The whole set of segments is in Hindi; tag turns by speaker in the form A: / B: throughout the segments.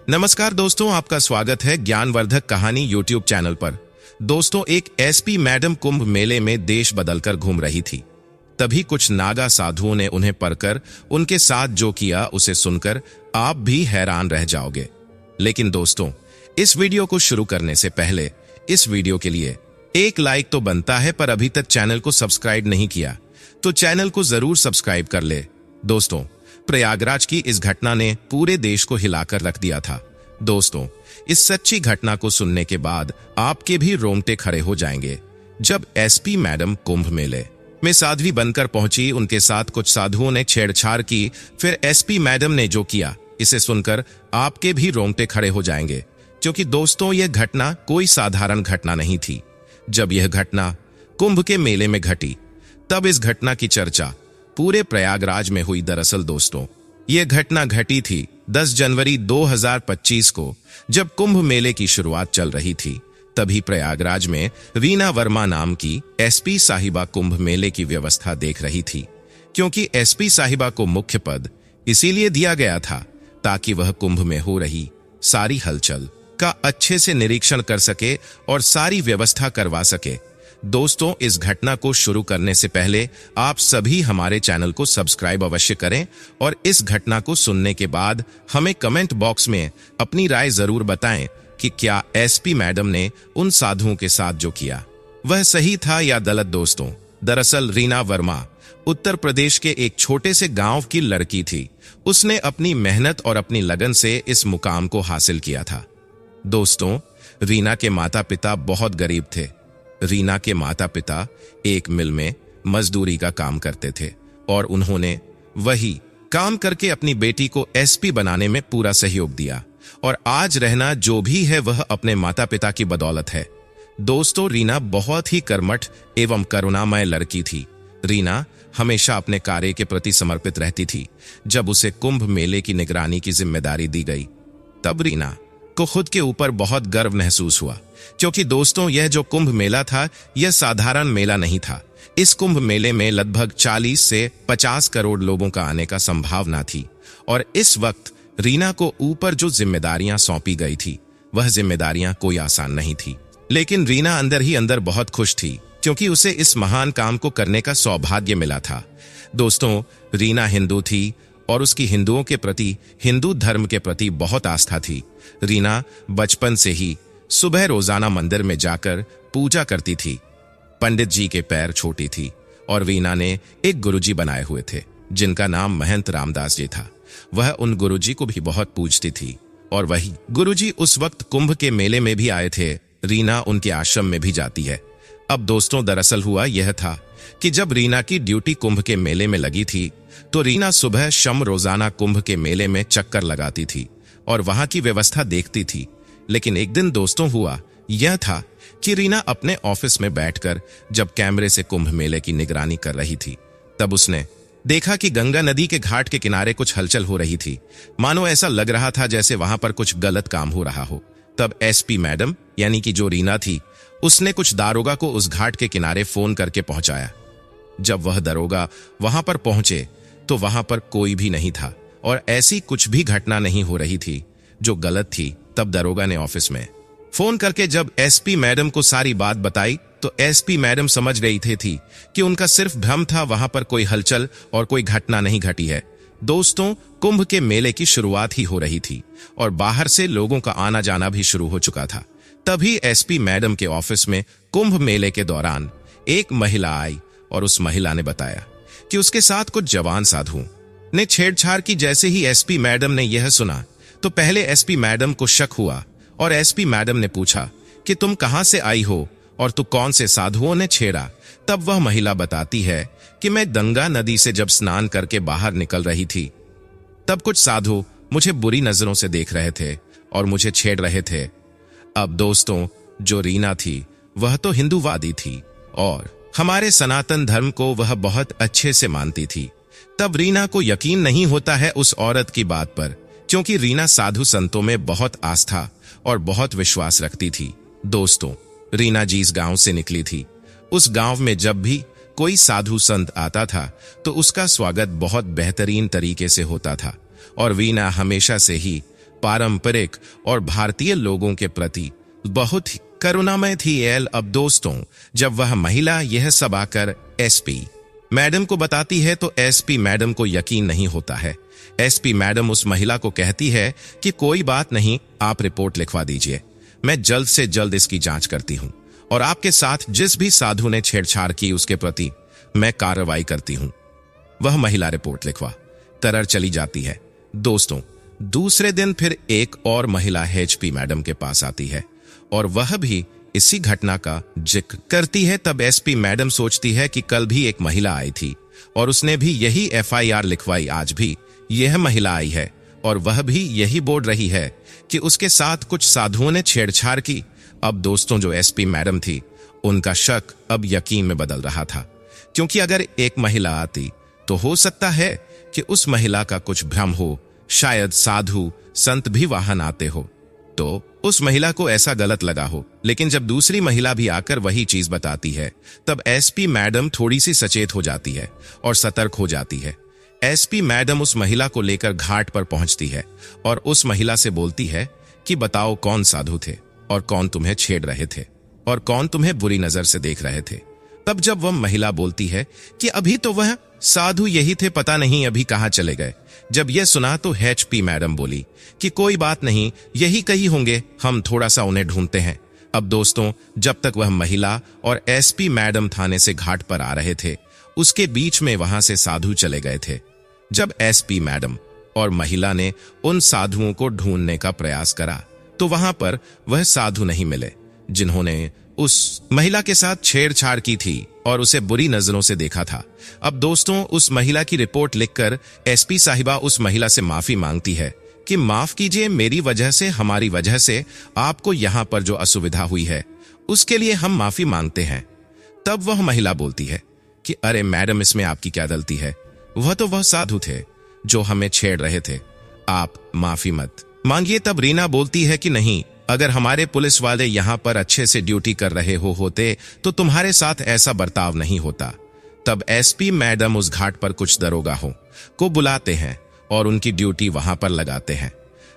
A: नमस्कार दोस्तों, आपका स्वागत है ज्ञानवर्धक कहानी यूट्यूब चैनल पर। दोस्तों, एक एसपी मैडम कुंभ मेले में देश बदलकर घूम रही थी। तभी कुछ नागा साधुओं ने उन्हें पकड़कर उनके साथ जो किया उसे सुनकर आप भी हैरान रह जाओगे। लेकिन दोस्तों, इस वीडियो को शुरू करने से पहले इस वीडियो के लिए एक लाइक तो बनता है, पर अभी तक चैनल को सब्सक्राइब नहीं किया तो चैनल को जरूर सब्सक्राइब कर ले। दोस्तों, प्रयागराज की इस घटना ने पूरे देश को हिलाकर रख दिया था। दोस्तों, इस सच्ची घटना को सुनने के बाद आपके भी रोंगटे खड़े हो जाएंगे। जब एसपी मैडम कुंभ मेले में साध्वी बनकर पहुंची, उनके साथ कुछ साधुओं ने छेड़छाड़ की। फिर एसपी मैडम ने जो किया, इसे सुनकर आपके भी रोंगटे खड़े हो जाएंगे। क्योंकि दोस्तों, यह घटना कोई साधारण घटना नहीं थी। जब यह घटना कुंभ के मेले में घटी, तब इस घटना की चर्चा पूरे प्रयागराज में हुई। दरअसल दोस्तों, यह घटना घटी थी 10 जनवरी 2025 को, जब कुंभ मेले की शुरुआत चल रही थी। तभी प्रयागराज में रीना वर्मा नाम की एसपी साहिबा कुंभ मेले की व्यवस्था देख रही थी। क्योंकि एसपी साहिबा को मुख्य पद इसीलिए दिया गया था ताकि वह कुंभ में हो रही सारी हलचल का अच्छे से निरीक्षण कर सके और सारी व्यवस्था करवा सके। दोस्तों, इस घटना को शुरू करने से पहले आप सभी हमारे चैनल को सब्सक्राइब अवश्य करें और इस घटना को सुनने के बाद हमें कमेंट बॉक्स में अपनी राय जरूर बताएं कि क्या एसपी मैडम ने उन साधुओं के साथ जो किया वह सही था या गलत। दोस्तों, दरअसल रीना वर्मा उत्तर प्रदेश के एक छोटे से गांव की लड़की थी। उसने अपनी मेहनत और अपनी लगन से इस मुकाम को हासिल किया था। दोस्तों, रीना के माता पिता बहुत गरीब थे। रीना के माता पिता एक मिल में मजदूरी का काम करते थे और उन्होंने वही काम करके अपनी बेटी को एसपी बनाने में पूरा सहयोग दिया। और आज रहना जो भी है वह अपने माता पिता की बदौलत है। दोस्तों, रीना बहुत ही कर्मठ एवं करुणामय लड़की थी। रीना हमेशा अपने कार्य के प्रति समर्पित रहती थी। जब उसे कुंभ मेले की निगरानी की जिम्मेदारी दी गई, तब रीना को खुद के ऊपर बहुत गर्व महसूस हुआ। क्योंकि दोस्तों, यह जो कुंभ मेला था, यह साधारण मेला नहीं था। इस कुंभ मेले में लगभग 40 से 50 करोड़ लोगों का आने का संभावना थी। और इस वक्त रीना को ऊपर जो जिम्मेदारियां सौंपी गई थी, वह जिम्मेदारियां कोई आसान नहीं थी। लेकिन रीना अंदर ही अंदर बहुत खुश थी, क्योंकि उसे इस महान काम को करने का सौभाग्य मिला था। दोस्तों, रीना हिंदू थी और उसकी हिंदुओं के प्रति, हिंदू धर्म के प्रति बहुत आस्था थी। रीना बचपन से ही सुबह रोजाना मंदिर में जाकर पूजा करती थी। पंडित जी के पैर छोटी थी और रीना ने एक गुरुजी बनाए हुए थे, जिनका नाम महंत रामदास जी था। वह उन गुरुजी को भी बहुत पूजती थी और वही गुरुजी उस वक्त कुंभ के मेले में भी आए थे। रीना उनके आश्रम में भी जाती है। अब दोस्तों, दरअसल हुआ यह था कि जब रीना की ड्यूटी कुंभ के मेले में लगी थी, तो रीना सुबह शाम रोजाना कुंभ के मेले में चक्कर लगाती थी और वहां की व्यवस्था देखती थी। लेकिन एक दिन दोस्तों हुआ यह था कि रीना अपने ऑफिस में बैठकर जब कैमरे से कुंभ मेले की निगरानी कर रही थी, तब उसने देखा कि गंगा नदी के घाट के किनारे कुछ हलचल हो रही थी। मानो ऐसा लग रहा था जैसे वहां पर कुछ गलत काम हो रहा हो। तब एसपी मैडम, यानी कि जो रीना थी, उसने कुछ दारोगा को उस घाट के किनारे फोन करके पहुंचाया। जब वह दरोगा वहां पर पहुंचे तो वहां पर कोई भी नहीं था और ऐसी कुछ भी घटना नहीं हो रही थी जो गलत थी। तब दरोगा ने ऑफिस में फोन करके जब एसपी मैडम को सारी बात बताई, तो एसपी मैडम समझ रही थी कि उनका सिर्फ भ्रम था, वहां पर कोई हलचल और कोई घटना नहीं घटी है। दोस्तों, कुंभ के मेले की शुरुआत ही हो रही थी और बाहर से लोगों का आना जाना भी शुरू हो चुका था। तभी एसपी मैडम के ऑफिस में कुंभ मेले के दौरान एक महिला आई और उस महिला ने बताया कि उसके साथ कुछ जवान साधुओं ने छेड़छाड़ की। जैसे ही एसपी मैडम ने यह सुना, तो पहले एसपी मैडम को शक हुआ और एसपी मैडम ने पूछा कि तुम कहां से आई हो और तू कौन से साधुओं ने छेड़ा। तब वह महिला बताती है कि मैं गंगा नदी से जब स्नान करके बाहर निकल रही थी, तब कुछ साधु मुझे बुरी नजरों से देख रहे थे और मुझे छेड़ रहे थे। अब दोस्तों, जो रीना थी वह तो हिंदूवादी थी और हमारे सनातन धर्म को वह बहुत अच्छे से मानती थी। तब रीना को यकीन नहीं होता है उस औरत की बात पर, क्योंकि रीना साधु संतों में बहुत आस्था और बहुत विश्वास रखती थी। दोस्तों, रीना जिस गांव से निकली थी, उस गांव में जब भी कोई साधु संत आता था तो उसका स्वागत बहुत बेहतरीन तरीके से होता था और रीना हमेशा से ही पारंपरिक और भारतीय लोगों के प्रति बहुत ही करुणामय थी। अब दोस्तों, जब वह महिला यह सब आकर एसपी मैडम को बताती है तो एसपी मैडम को यकीन नहीं होता है। एसपी मैडम उस महिला को कहती है कि कोई बात नहीं, आप रिपोर्ट लिखवा दीजिए, मैं जल्द से जल्द इसकी जांच करती हूं और आपके साथ जिस भी साधु ने छेड़छाड़ की उसके प्रति मैं कार्रवाई करती हूं। वह महिला रिपोर्ट लिखवा तरर चली जाती है। दोस्तों, दूसरे दिन फिर एक और महिला एचपी मैडम के पास आती है और वह भी इसी घटना का जिक्र करती है। तब एसपी मैडम सोचती है कि कल भी एक महिला आई थी और उसने भी यही एफआईआर लिखवाई, आज भी यह महिला आई है और वह भी यही बोल रही है कि उसके साथ कुछ साधुओं ने छेड़छाड़ की। अब दोस्तों, जो एसपी मैडम थी उनका शक अब यकीन में बदल रहा था, क्योंकि अगर एक महिला आती तो हो सकता है कि उस महिला का कुछ भ्रम हो, शायद साधु संत भी वाहन आते हो तो उस महिला को ऐसा गलत लगा हो। लेकिन जब दूसरी महिला भी आकर वही चीज बताती है तब एसपी मैडम थोड़ी सी सचेत हो जाती है और सतर्क हो जाती है। एसपी मैडम उस महिला को लेकर घाट पर पहुंचती है और उस महिला से बोलती है कि बताओ कौन साधु थे और कौन तुम्हें छेड़ रहे थे और कौन तुम्हें बुरी नजर से देख रहे थे। तब जब वह महिला बोलती है कि अभी तो वह साधु यही थे, पता नहीं अभी कहां चले गए। जब यह सुना तो एचपी मैडम बोली कि कोई बात नहीं, यही कहीं होंगे, हम थोड़ा सा उन्हें ढूंढते हैं। अब दोस्तों, जब तक वह महिला और एसपी मैडम थाने से घाट पर आ रहे थे उसके बीच में वहां से साधु चले गए थे। जब एसपी मैडम और महिला ने उन साधुओं को ढूंढने का प्रयास करा तो वहां पर वह साधु नहीं मिले जिन्होंने उस महिला के साथ छेड़छाड़ की थी और उसे बुरी नजरों से देखा था। अब दोस्तों, उस महिला की रिपोर्ट लिखकर एसपी साहिबा उस महिला से माफी मांगती है कि माफ कीजिए, मेरी वजह से, हमारी वजह से आपको यहां पर जो असुविधा हुई है उसके लिए हम माफी मांगते हैं। तब वह महिला बोलती है कि अरे मैडम, इसमें आपकी क्या गलती है, वह साधु थे जो हमें छेड़ रहे थे, आप माफी मत मांगिए। तब रीना बोलती है कि नहीं, अगर हमारे पुलिस वाले यहां पर अच्छे से ड्यूटी कर रहे होते तो तुम्हारे साथ ऐसा बर्ताव नहीं होता। तब एसपी मैडम उस घाट पर कुछ दरोगाहों को बुलाते हैं और उनकी ड्यूटी वहां पर लगाते हैं।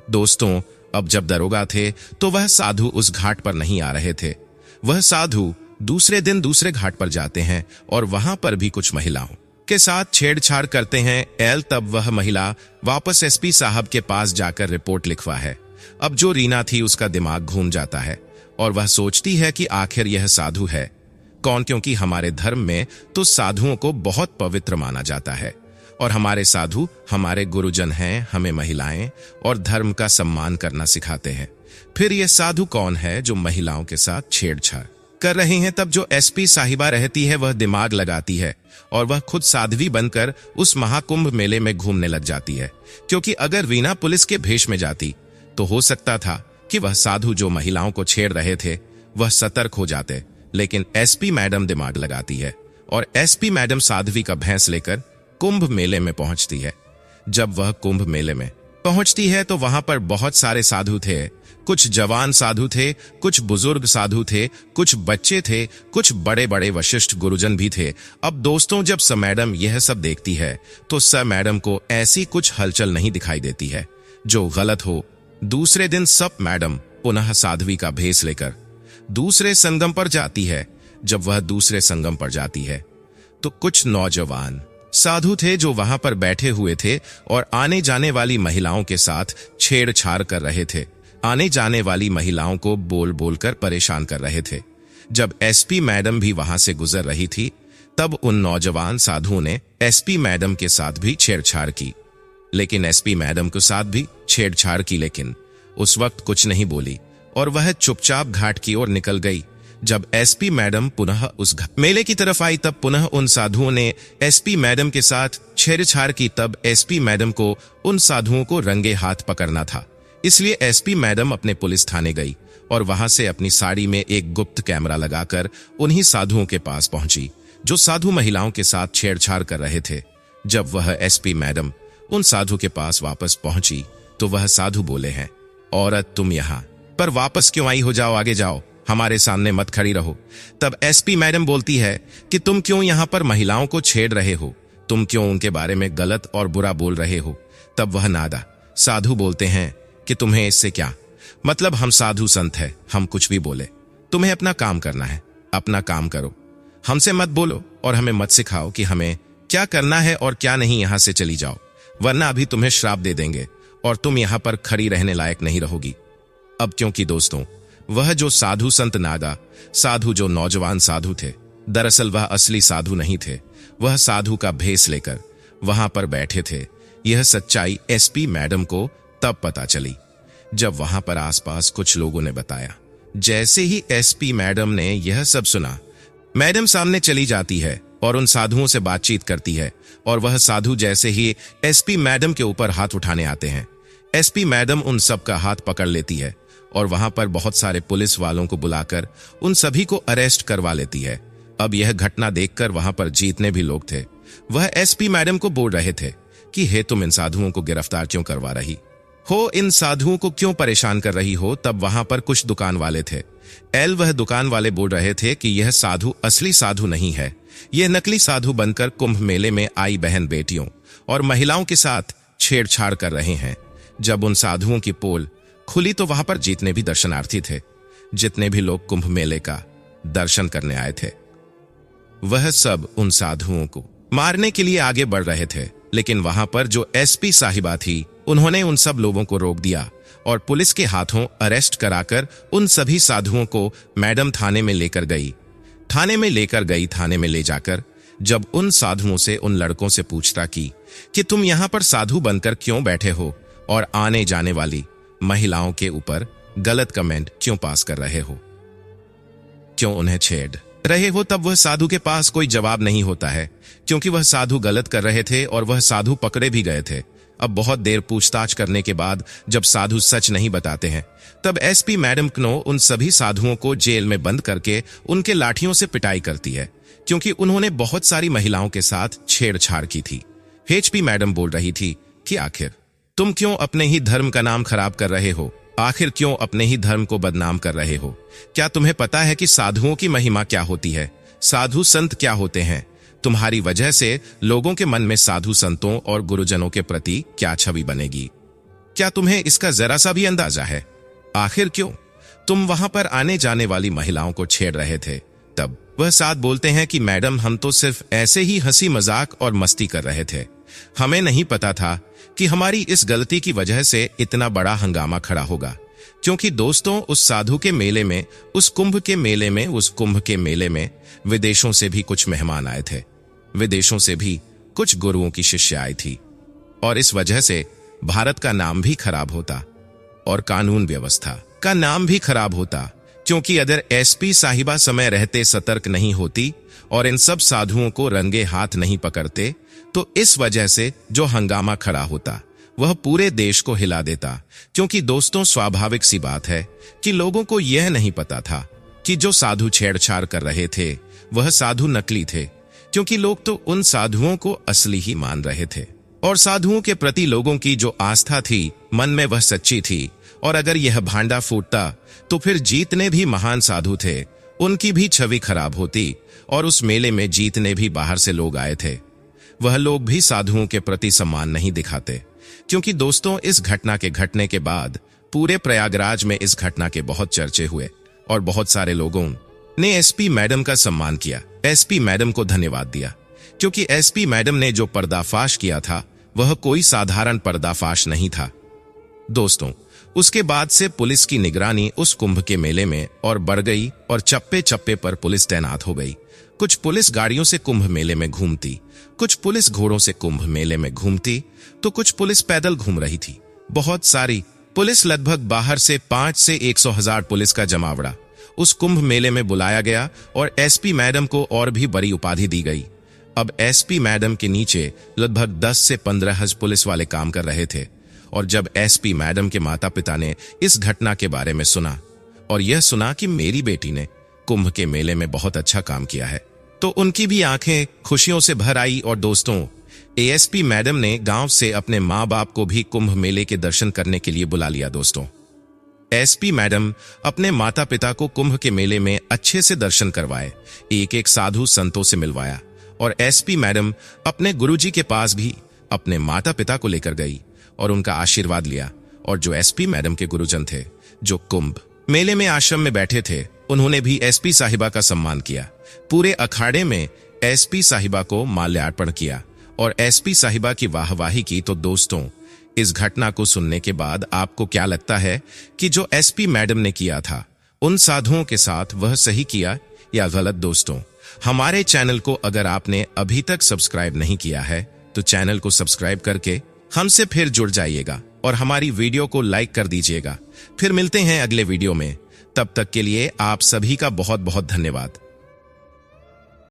A: दोस्तों, अब जब दरोगा थे तो वह साधु उस घाट पर नहीं आ रहे थे। वह साधु दूसरे दिन दूसरे घाट पर जाते हैं और वहां पर भी कुछ महिलाओं के साथ छेड़छाड़ करते हैं। तब वह महिला वापस एसपी साहब के पास जाकर रिपोर्ट लिखवा है। अब जो रीना थी उसका दिमाग घूम जाता है और वह सोचती है कि आखिर यह साधु है कौन, क्योंकि हमारे धर्म में तो साधुओं को बहुत पवित्र माना जाता है और हमारे साधु हमारे गुरुजन हैं, हमें महिलाएं और धर्म का सम्मान करना सिखाते हैं। फिर यह साधु कौन है जो महिलाओं के साथ छेड़छाड़ कर रहे हैं। तब जो एसपी साहिबा रहती है वह दिमाग लगाती है और वह खुद साध्वी बनकर उस महाकुंभ मेले में घूमने लग जाती है, क्योंकि अगर रीना पुलिस के भेष में जाती तो हो सकता था कि वह साधु जो महिलाओं को छेड़ रहे थे वह सतर्क हो जाते। लेकिन एसपी मैडम दिमाग लगाती है और एसपी मैडम साध्वी का भेष लेकर कुंभ मेले में पहुंचती है। जब वह कुंभ मेले में पहुंचती है तो वहां पर बहुत सारे साधु थे। कुछ जवान साधु थे, कुछ बुजुर्ग साधु थे, कुछ बच्चे थे, कुछ बड़े बड़े वशिष्ठ गुरुजन भी थे। अब दोस्तों, जब स मैडम यह सब देखती है तो स मैडम को ऐसी कुछ हलचल नहीं दिखाई देती है जो गलत हो। दूसरे दिन सब मैडम पुनः साध्वी का भेष लेकर दूसरे संगम पर जाती है। जब वह दूसरे संगम पर जाती है तो कुछ नौजवान साधु थे जो वहां पर बैठे हुए थे और आने जाने वाली महिलाओं के साथ छेड़छाड़ कर रहे थे, आने जाने वाली महिलाओं को बोल बोलकर परेशान कर रहे थे। जब एसपी मैडम भी वहां से गुजर रही थी तब उन नौजवान साधुओं ने एसपी मैडम के साथ भी छेड़छाड़ की। लेकिन एसपी मैडम के साथ भी छेड़छाड़ की, लेकिन उस वक्त कुछ नहीं बोली और वह चुपचाप घाट की ओर निकल गई। जब एसपी मैडम पुनः उस मेले की तरफ आई तब पुनः उन साधुओं ने एसपी मैडम के साथ छेड़छाड़ की। तब एसपी मैडम को उन साधुओं को रंगे हाथ पकड़ना था, इसलिए एसपी मैडम अपने पुलिस थाने गई और वहां से अपनी साड़ी में एक गुप्त कैमरा लगाकर उन्हीं साधुओं के पास पहुंची जो साधु महिलाओं के साथ छेड़छाड़ कर रहे थे। जब वह एसपी मैडम उन साधु के पास वापस पहुंची तो वह साधु बोले हैं, औरत तुम यहाँ पर वापस क्यों आई हो, जाओ आगे जाओ, हमारे सामने मत खड़ी रहो। तब एसपी मैडम बोलती है कि तुम क्यों यहाँ पर महिलाओं को छेड़ रहे हो, तुम क्यों उनके बारे में गलत और बुरा बोल रहे हो। तब वह नादा साधु बोलते हैं कि तुम्हें इससे क्या मतलब, हम साधु संत हैं, हम कुछ भी बोले, तुम्हें अपना काम करना है, अपना काम करो, हमसे मत बोलो और हमें मत सिखाओ कि हमें क्या करना है और क्या नहीं। यहां से चली जाओ, वरना अभी तुम्हें श्राप दे देंगे और तुम यहां पर खड़ी रहने लायक नहीं रहोगी। अब क्योंकि दोस्तों, वह जो साधु संत नागा साधु, जो नौजवान साधु थे, दरअसल वह असली साधु नहीं थे, वह साधु का भेष लेकर वहां पर बैठे थे। यह सच्चाई एसपी मैडम को तब पता चली जब वहां पर आसपास कुछ लोगों ने बताया। जैसे ही एसपी मैडम ने यह सब सुना, मैडम सामने चली जाती है और उन साधुओं से बातचीत करती है, और वह साधु जैसे ही एसपी मैडम के ऊपर हाथ उठाने आते हैं, एसपी मैडम उन सब का हाथ पकड़ लेती है और वहां पर बहुत सारे पुलिस वालों को बुलाकर उन सभी को अरेस्ट करवा लेती है। अब यह घटना देखकर वहां पर जितने भी लोग थे, वह एसपी मैडम को बोल रहे थे कि हे, तुम इन साधुओं को गिरफ्तार क्यों करवा रही हो, इन साधुओं को क्यों परेशान कर रही हो। तब वहां पर कुछ दुकान वाले थे, वह दुकान वाले बोल रहे थे कि यह साधु असली साधु नहीं है, यह नकली साधु बनकर कुंभ मेले में आई बहन बेटियों और महिलाओं के साथ छेड़छाड़ कर रहे हैं। जब उन साधुओं की पोल खुली तो वहां पर जितने भी दर्शनार्थी थे, जितने भी लोग कुंभ मेले का दर्शन करने आए थे, वह सब उन साधुओं को मारने के लिए आगे बढ़ रहे थे। लेकिन वहां पर जो एसपी साहिबा थी, उन्होंने उन सब लोगों को रोक दिया और पुलिस के हाथों अरेस्ट कराकर उन सभी साधुओं को मैडम थाने में लेकर गई। थाने में ले जाकर जब उन साधुओं से, उन लड़कों से पूछता की कि तुम यहां पर साधु बनकर क्यों बैठे हो और आने जाने वाली महिलाओं के ऊपर गलत कमेंट क्यों पास कर रहे हो, क्यों उन्हें छेड़ रहे हो, तब वह साधु के पास कोई जवाब नहीं होता है, क्योंकि वह साधु गलत कर रहे थे और वह साधु पकड़े भी गए थे। अब बहुत देर पूछताछ करने के बाद जब साधु सच नहीं बताते हैं, तब एसपी मैडम क्नो उन सभी साधुओं को जेल में बंद करके उनके लाठियों से पिटाई करती है, क्योंकि उन्होंने बहुत सारी महिलाओं के साथ छेड़छाड़ की थी। एचपी मैडम बोल रही थी कि आखिर तुम क्यों अपने ही धर्म का नाम खराब कर रहे हो, आखिर क्यों अपने ही धर्म को बदनाम कर रहे हो। क्या तुम्हें पता है कि साधुओं की महिमा क्या होती है, साधु संत क्या होते हैं। तुम्हारी वजह से लोगों के मन में साधु संतों और गुरुजनों के प्रति क्या छवि बनेगी, क्या तुम्हें इसका जरा सा भी अंदाजा है। आखिर क्यों तुम वहां पर आने जाने वाली महिलाओं को छेड़ रहे थे। तब वह साथ बोलते हैं कि मैडम, हम तो सिर्फ ऐसे ही हंसी मजाक और मस्ती कर रहे थे, हमें नहीं पता था कि हमारी इस गलती की वजह से इतना बड़ा हंगामा खड़ा होगा। क्योंकि दोस्तों, उस साधु के मेले में, उस कुंभ के मेले में विदेशों से भी कुछ मेहमान आए थे, विदेशों से भी कुछ गुरुओं की शिष्य आई थी, और इस वजह से भारत का नाम भी खराब होता और कानून व्यवस्था का नाम भी खराब होता। क्योंकि अगर एसपी साहिबा समय रहते सतर्क नहीं होती और इन सब साधुओं को रंगे हाथ नहीं पकड़ते, तो इस वजह से जो हंगामा खड़ा होता वह पूरे देश को हिला देता। क्योंकि दोस्तों, स्वाभाविक सी बात है कि लोगों को यह नहीं पता था कि जो साधु छेड़छाड़ कर रहे थे वह साधु नकली थे, क्योंकि लोग तो उन साधुओं को असली ही मान रहे थे और साधुओं के प्रति लोगों की जो आस्था थी मन में वह सच्ची थी। और अगर यह भांडा फूटता तो फिर जितने भी महान साधु थे उनकी भी छवि खराब होती, और उस मेले में जितने भी बाहर से लोग आए थे वह लोग भी साधुओं के प्रति सम्मान नहीं दिखाते। क्योंकि दोस्तों, इस घटना के घटने के बाद पूरे प्रयागराज में इस घटना के बहुत चर्चे हुए और बहुत सारे लोगों ने एसपी मैडम का सम्मान किया, एसपी मैडम को धन्यवाद दिया। क्योंकि एसपी मैडम ने जो पर्दाफाश किया था वह कोई साधारण पर्दाफाश नहीं था। दोस्तों, उसके बाद से पुलिस की निगरानी उस कुंभ के मेले में और बढ़ गई और चप्पे चप्पे पर पुलिस तैनात हो गई। कुछ पुलिस गाड़ियों से कुंभ मेले में घूमती, कुछ पुलिस घोड़ों से कुंभ मेले में घूमती, तो कुछ पुलिस पैदल घूम रही थी। बहुत सारी पुलिस, लगभग बाहर से 5 से 100,000 पुलिस का जमावड़ा उस कुंभ मेले में बुलाया गया और एसपी मैडम को और भी बड़ी उपाधि दी गई। अब एसपी मैडम के नीचे लगभग 10 से 15 पुलिस वाले काम कर रहे थे। और जब एसपी मैडम के माता पिता ने इस घटना के बारे में सुना और यह सुना कि मेरी बेटी ने कुंभ के मेले में बहुत अच्छा काम किया है, तो उनकी भी आंखें खुशियों से भर आई। और दोस्तों, एएसपी मैडम ने गांव से अपने माँ बाप को भी कुंभ मेले के दर्शन करने के लिए बुला लिया। दोस्तों, एसपी मैडम अपने माता पिता को कुंभ के मेले में अच्छे से दर्शन करवाए, एक एक साधु संतों से मिलवाया, और एसपी मैडम अपने गुरुजी के पास भी अपने माता पिता को लेकर गई और उनका आशीर्वाद लिया और जो एसपी मैडम के गुरुजन थे, जो कुंभ मेले में आश्रम में बैठे थे, उन्होंने भी एसपी साहिबा का सम्मान किया। पूरे अखाड़े में एसपी साहिबा को माल्यार्पण किया और एसपी साहिबा की वाहवाही की। तो दोस्तों, इस घटना को सुनने के बाद आपको क्या लगता है कि जो एसपी मैडम ने किया था उन साधुओं के साथ, वह सही किया या गलत? दोस्तों, हमारे चैनल को अगर आपने अभी तक सब्सक्राइब नहीं किया है तो चैनल को सब्सक्राइब करके हमसे फिर जुड़ जाइएगा और हमारी वीडियो को लाइक कर दीजिएगा। फिर मिलते हैं अगले वीडियो में। तब तक के लिए आप सभी का बहुत बहुत धन्यवाद।